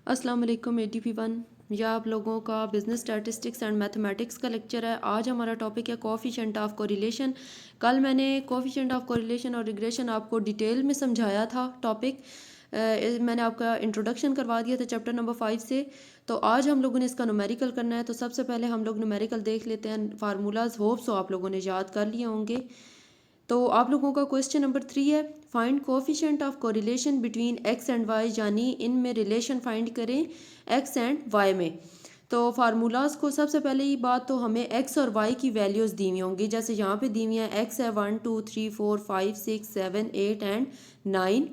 अस्सलाम वालेकुम ATP1 या आप लोगों का बिज़नेस स्टैटिस्टिक्स एंड मैथमेटिक्स का लेक्चर है। आज हमारा टॉपिक है कोएफिशिएंट ऑफ कोरिलेशन। कल मैंने कोएफिशिएंट ऑफ कोरिलेशन और रिग्रेशन आपको डिटेल में समझाया था टॉपिक। मैंने आपका इंट्रोडक्शन करवा दिया था चैप्टर नंबर 5 से। तो आज हम लोगों ने इसका न्यूमेरिकल करना है। तो सबसे पहले हम लोग न्यूमेरिकल देख लेते हैं। फार्मूलाज होप सो आप लोगों ने याद कर लिए होंगे। तो आप लोगों का क्वेश्चन नंबर 3 है, find coefficient of correlation between X and Y, यानी इनमें रिलेशन फाइंड करें एक्स एंड वाई में। तो फार्मूलाज को सबसे पहले ही बात तो हमें एक्स और वाई की वैल्यूज़ दी हुई होंगी। जैसे यहाँ पे दी हुई है एक्स है 1 2 3 4 5 6 7 8 एंड 9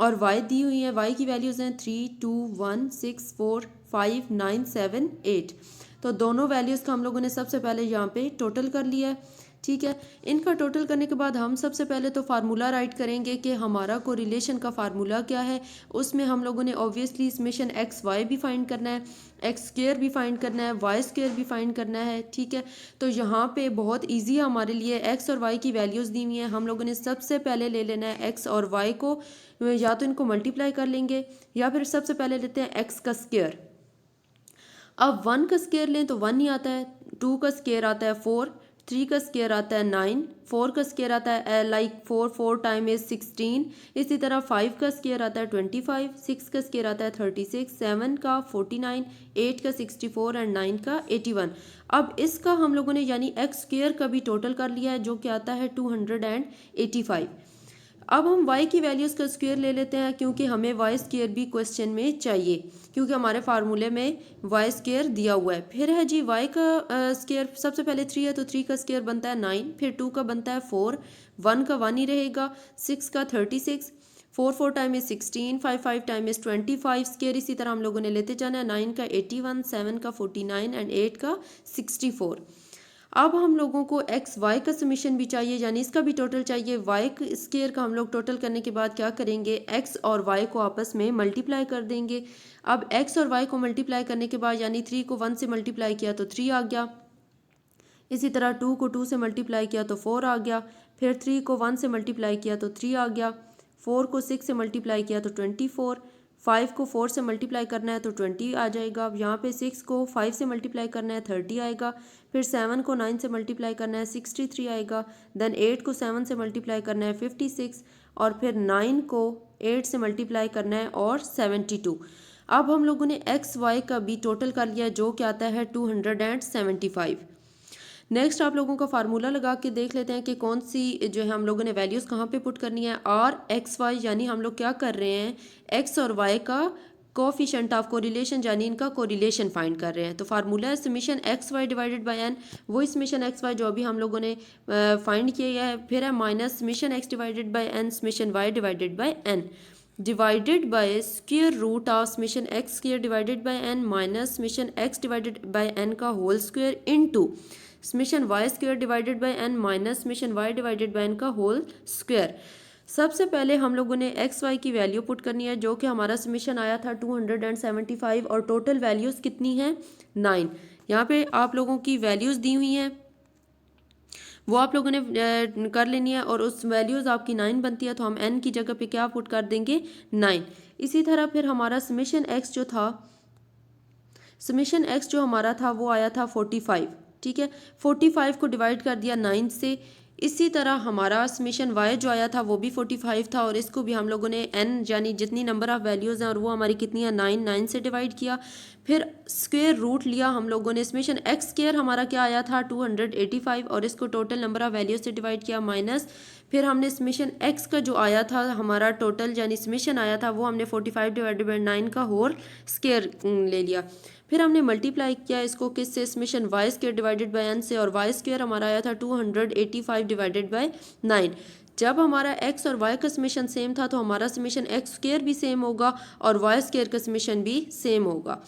और वाई दी हुई है, वाई की वैल्यूज़ हैं 3 2 1 6 4 5 9 7 8। तो दोनों वैल्यूज़ का हम लोगों ने सबसे पहले यहाँ पे टोटल कर लिया है। ठीक है, इनका टोटल करने के बाद हम सबसे पहले तो फार्मूला राइट करेंगे कि हमारा कोरिलेशन का फार्मूला क्या है। उसमें हम लोगों ने ऑब्वियसली समेशन एक्स वाई भी फाइंड करना है, एक्स स्क्वायर भी फाइंड करना है, वाई स्क्वायर भी फाइंड करना है। ठीक है, तो यहाँ पे बहुत इजी है हमारे लिए। एक्स और वाई की वैल्यूज़ दी हुई हैं, हम लोगों ने सबसे पहले ले लेना है एक्स और वाई को, या तो इनको मल्टीप्लाई कर लेंगे या फिर सबसे पहले लेते हैं एक्स का स्क्वायर। अब 1 का स्क्वायर लें तो 1 ही आता है, 2 का स्क्वायर आता है 4, 3 का स्क्वायर आता है 9, 4 का स्क्वायर आता है लाइक 4 टाइम इज 16। इसी तरह 5 का स्क्वायर आता है 25, 6 का स्क्वायर आता है 36, 7 का 49, 8 का 64 एंड 9 का 81। अब इसका हम लोगों ने यानी एक्स स्क्वायर का भी टोटल कर लिया है, जो कि आता है 285। अब हम y की वैल्यूज़ का स्क्वायर ले लेते हैं, क्योंकि हमें y स्क्वायर भी क्वेश्चन में चाहिए, क्योंकि हमारे फार्मूले में y स्क्वायर दिया हुआ है। फिर है जी y का स्क्वायर, सबसे पहले 3 है तो 3 का स्क्वायर बनता है 9, फिर 2 का बनता है 4, 1 का 1 ही रहेगा, 6 का 36, 4 time is 16, 5 time is 25 square. इसी तरह हम लोगों ने लेते जाना है, 9 का 81, 7 का 49 एंड 8 का 64। अब हम लोगों को एक्स वाई का समीशन भी चाहिए, यानी इसका भी टोटल चाहिए। वाई स्क्वायर का हम लोग टोटल करने के बाद क्या करेंगे, एक्स और वाई को आपस में मल्टीप्लाई कर देंगे। अब एक्स और वाई को मल्टीप्लाई करने के बाद यानी 3 को 1 से मल्टीप्लाई किया तो 3 आ गया, इसी तरह 2 को 2 से मल्टीप्लाई किया तो 4 आ गया, फिर 3 को 1 से मल्टीप्लाई किया तो 3 आ गया, 4 को 6 से मल्टीप्लाई किया तो 24, 5 को 4 से मल्टीप्लाई करना है तो 20 आ जाएगा। अब यहाँ पे 6 को 5 से मल्टीप्लाई करना है 30 आएगा, फिर 7 को 9 से मल्टीप्लाई करना है 63 आएगा, देन 8 को 7 से मल्टीप्लाई करना है 56, और फिर 9 को 8 से मल्टीप्लाई करना है और 72। अब हम लोगों ने एक्स वाई का भी टोटल कर लिया, जो क्या आता है 275। नेक्स्ट आप लोगों का फार्मूला लगा के देख लेते हैं कि कौन सी जो है हम लोगों ने वैल्यूज़ कहाँ पे पुट करनी है। आर एक्स वाई, यानी हम लोग क्या कर रहे हैं, एक्स और वाई का कोएफिशिएंट ऑफ कोरिलेशन, यानी इनका कोरिलेशन फाइंड कर रहे हैं। तो फार्मूला है summation X Y divided by N, वही समेशन एक्स वाई जो अभी हम लोगों ने फाइंड किया है। फिर है minus summation x divided by n summation Y divided by n, divided by square root of summation x square divided by n minus summation x divided by n का whole square into summation Y square divided by n minus summation Y divided by n का whole square. सबसे पहले हम लोगों ने x Y की value put करनी है, जो कि हमारा समेशन आया था 275 और टोटल वैल्यूज़ कितनी हैं 9। यहाँ पे आप लोगों की वैल्यूज़ दी हुई हैं, वो आप लोगों ने कर लेनी है, और उस वैल्यूज़ आपकी 9 बनती है तो हम n की जगह पे क्या पुट कर देंगे 9। इसी तरह फिर हमारा समेशन x जो था, समेशन x जो हमारा था वो आया था 45। ठीक है, 45 को डिवाइड कर दिया 9 से। इसी तरह हमारा समेशन y जो आया था वो भी 45 था, और इसको भी हम लोगों ने n यानी जितनी नंबर ऑफ वैल्यूज़ हैं और वो हमारी कितनी है 9 से डिवाइड किया। फिर स्क्वायर रूट लिया हम लोगों ने, समेशन x स्क्वायर हमारा क्या आया था 285, और इसको टोटल नंबर ऑफ वैल्यूज से डिवाइड किया माइनस। फिर हमने समेशन x का जो आया था हमारा टोटल यानी समेशन आया था वो हमने 45 डिवाइडेड बाई 9 का होल स्क्वायर ले लिया। फिर हमने मल्टीप्लाई किया इसको किससे, summation Y square divided by N से, और वाई स्क्वायर हमारा आया था 285 डिवाइडेड बाय 9। जब हमारा x और y का समेशन सेम था तो हमारा समेशन x स्क्वायर भी सेम होगा और y स्क्वायर का समेशन भी सेम होगा।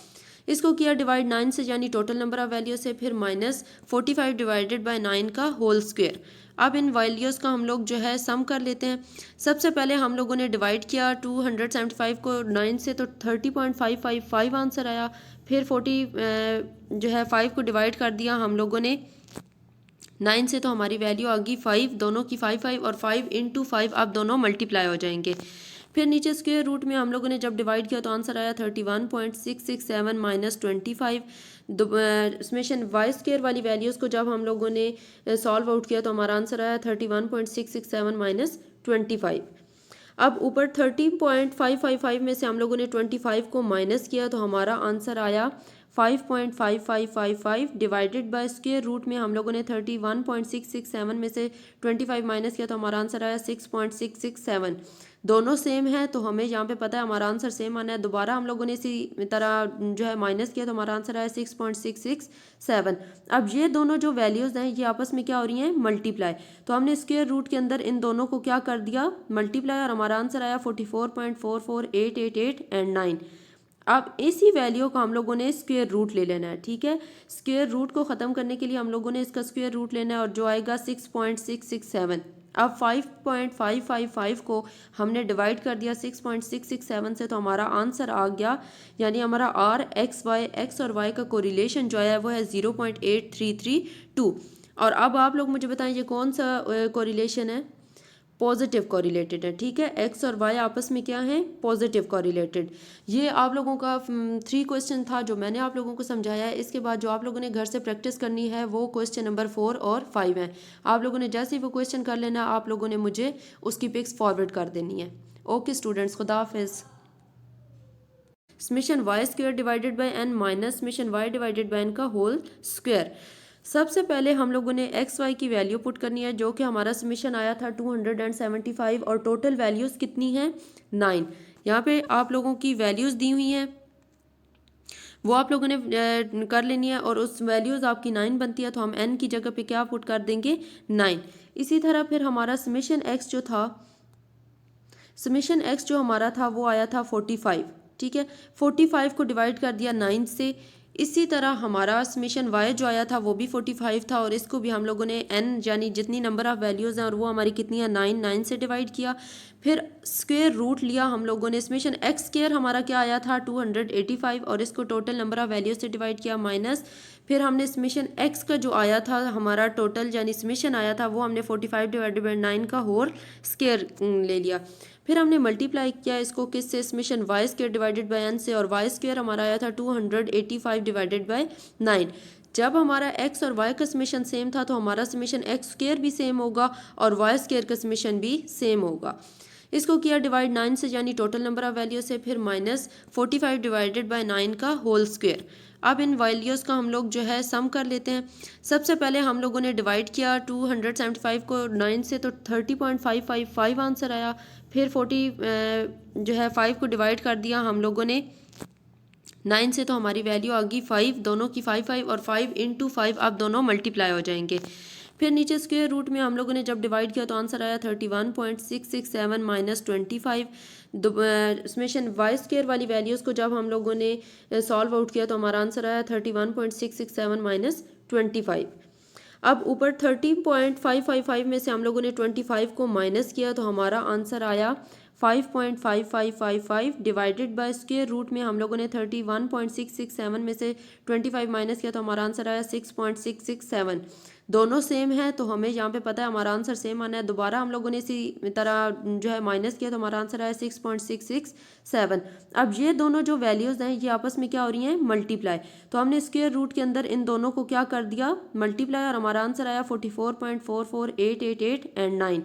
इसको किया डिवाइड 9 से, यानी टोटल नंबर ऑफ वैल्यू से, फिर माइनस 45 डिवाइडेड बाय 9 का होल स्क्वायर। अब इन वैल्यूज़ का हम लोग जो है सम कर लेते हैं। सबसे पहले हम लोगों ने डिवाइड किया 275 को 9 से, तो 30.555 आंसर आया। फिर 40 जो है 5 को डिवाइड कर दिया हम लोगों ने 9 से, तो हमारी वैल्यू आ गई 5, दोनों की 5 5 और 5 इंटू 5 अब दोनों मल्टीप्लाई हो जाएंगे। फिर नीचे स्क्वायर रूट में हम लोगों ने जब डिवाइड किया तो आंसर आया 31.667 माइनस 25। समेशन वाई स्क्वायर वाली वैल्यूज़ को जब हम लोगों ने सॉल्व आउट किया तो हमारा आंसर आया 31.667 माइनस 25। अब ऊपर 13.555 में से हम लोगों ने 25 को माइनस किया तो हमारा आंसर आया 5.5555 डिवाइडेड बाय स्क्वायर रूट में हम लोगों ने 31.667 में से 25 माइनस किया तो हमारा आंसर आया 6.667। दोनों सेम है तो हमें यहाँ पे पता है हमारा आंसर सेम आना है। दोबारा हम लोगों ने इसी तरह जो है माइनस किया तो हमारा आंसर आया 6.667। अब ये दोनों जो वैल्यूज़ हैं ये आपस में क्या हो रही हैं, मल्टीप्लाई। तो हमने स्क्वायर रूट के अंदर इन दोनों को क्या कर दिया, मल्टीप्लाई, और हमारा आंसर आया 44.44888 एंड 9। अब इसी वैल्यू को हम लोगों ने स्क्वायर रूट ले लेना है, ठीक है। स्क्वायर रूट को ख़त्म करने के लिए हम लोगों ने इसका स्क्वायर रूट लेना है और जो आएगा 6.667। अब 5.555 को हमने डिवाइड कर दिया 6.667 से तो हमारा आंसर आ गया, यानी हमारा आर एक्स वाई, एक्स और वाई का कोरिलेशन जो है वो है 0.8332। और अब आप लोग मुझे बताएं ये कौन सा कोरिलेशन है, पॉजिटिव कोरिलेटेड है, ठीक है। एक्स और वाई आपस में क्या है, पॉजिटिव कोरिलेटेड। ये आप लोगों का 3 क्वेश्चन था जो मैंने आप लोगों को समझाया है। इसके बाद जो आप लोगों ने घर से प्रैक्टिस करनी है वो क्वेश्चन नंबर 4 और 5 है। आप लोगों ने जैसे ही वो क्वेश्चन कर लेना आप लोगों ने मुझे उसकी पिक्स फॉरवर्ड कर देनी है। ओके स्टूडेंट्स, खुदा हाफिज़। Summation Y square divided by N minus summation Y divided by N का होल स्क्वायर। सबसे पहले हम लोगों ने एक्स वाई की वैल्यू पुट करनी है, जो कि हमारा समेशन आया था 275 और टोटल वैल्यूज़ कितनी हैं, 9। यहाँ पे आप लोगों की वैल्यूज़ दी हुई हैं वो आप लोगों ने कर लेनी है और उस वैल्यूज़ आपकी 9 बनती है तो हम n की जगह पे क्या पुट कर देंगे, 9। इसी तरह फिर हमारा समेशन x जो था, समेशन x जो हमारा था वो आया था 45, ठीक है। 45 को डिवाइड कर दिया 9 से। इसी तरह हमारा समेशन y जो आया था वो भी 45 था और इसको भी हम लोगों ने n यानी जितनी नंबर ऑफ़ वैल्यूज़ हैं और वो हमारी कितनी है, 9 से डिवाइड किया। फिर स्क्वायर रूट लिया हम लोगों ने, समेशन x स्क्वायर हमारा क्या आया था 285 और इसको टोटल नंबर ऑफ़ वैल्यूज़ से डिवाइड किया माइनस। फिर हमने समेशन x का जो आया था हमारा टोटल यानी समेशन आया था वो हमने 45 डिवाइडेड बाई 9 का होल स्क्वायर ले लिया। फिर हमने मल्टीप्लाई किया इसको किससे, summation Y square divided by N से, और वाई स्क्वायर हमारा आया था 285 डिवाइडेड बाई 9। जब हमारा x और y का समेशन सेम था तो हमारा समेशन x स्क्वायर भी सेम होगा और y स्क्वायर का समेशन भी सेम होगा। इसको किया डिवाइड 9 से यानी टोटल नंबर ऑफ वैल्यू से, फिर माइनस 45 डिवाइडेड बाई 9 का होल स्क्वायर। अब इन वैल्यूज़ का हम लोग जो है सम कर लेते हैं। सबसे पहले हम लोगों ने डिवाइड किया 275 को 9 से तो 30.555 आंसर आया। फिर 40 जो है 5 को डिवाइड कर दिया हम लोगों ने 9 से तो हमारी वैल्यू आ गई 5, दोनों की 5 और 5 इंटू 5 अब दोनों मल्टीप्लाई हो जाएंगे। फिर नीचे स्क्वायर रूट में हम लोगों ने जब डिवाइड किया तो आंसर आया 31.667 माइनस 25। समेशन वाई स्क्वायर वाली वैल्यूज़ को जब हम लोगों ने सॉल्व आउट किया तो हमारा आंसर आया 31.667 माइनस 25। अब ऊपर 13.555 में से हम लोगों ने 25 को माइनस किया तो हमारा आंसर आया 5.5555 डिवाइडेड बाय स्क्वायर रूट में हम लोगों ने 31.667 में से 25 माइनस किया तो हमारा आंसर आया 6.667। दोनों सेम है तो हमें यहाँ पे पता है हमारा आंसर सेम आना है। दोबारा हम लोगों ने इसी तरह जो है माइनस किया तो हमारा आंसर आया 6.667। अब ये दोनों जो वैल्यूज़ हैं ये आपस में क्या हो रही हैं, मल्टीप्लाई। तो हमने स्क्वायर रूट के अंदर इन दोनों को क्या कर दिया, मल्टीप्लाई, और हमारा आंसर आया 44.44888 एंड 9।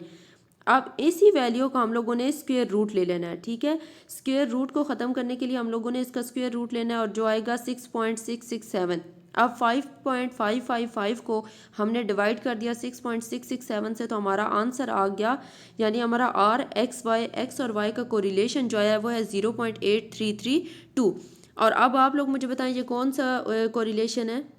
अब इसी वैल्यू को हम लोगों ने स्क्वायर रूट ले लेना है, ठीक है। स्क्वायर रूट को ख़त्म करने के लिए हम लोगों ने इसका स्क्वायर रूट लेना है और जो आएगा 6.667। अब 5.555 को हमने डिवाइड कर दिया 6.667 से तो हमारा आंसर आ गया, यानी हमारा आर एक्स वाई, एक्स और वाई का कोरिलेशन जो है वो है 0.8332। और अब आप लोग मुझे बताएं ये कौन सा कोरिलेशन है,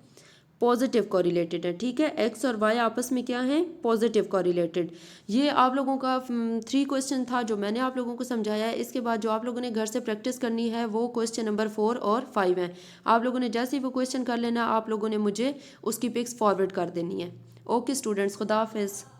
पॉजिटिव कोरिलेटेड है, ठीक है। एक्स और वाई आपस में क्या है, पॉजिटिव कोरिलेटेड। ये आप लोगों का 3 क्वेश्चन था जो मैंने आप लोगों को समझाया है। इसके बाद जो आप लोगों ने घर से प्रैक्टिस करनी है वो क्वेश्चन नंबर 4 और 5 है। आप लोगों ने जैसे ही वो क्वेश्चन कर लेना आप लोगों ने मुझे उसकी पिक्स फॉरवर्ड कर देनी है। ओके स्टूडेंट्स, खुदा हाफिज़।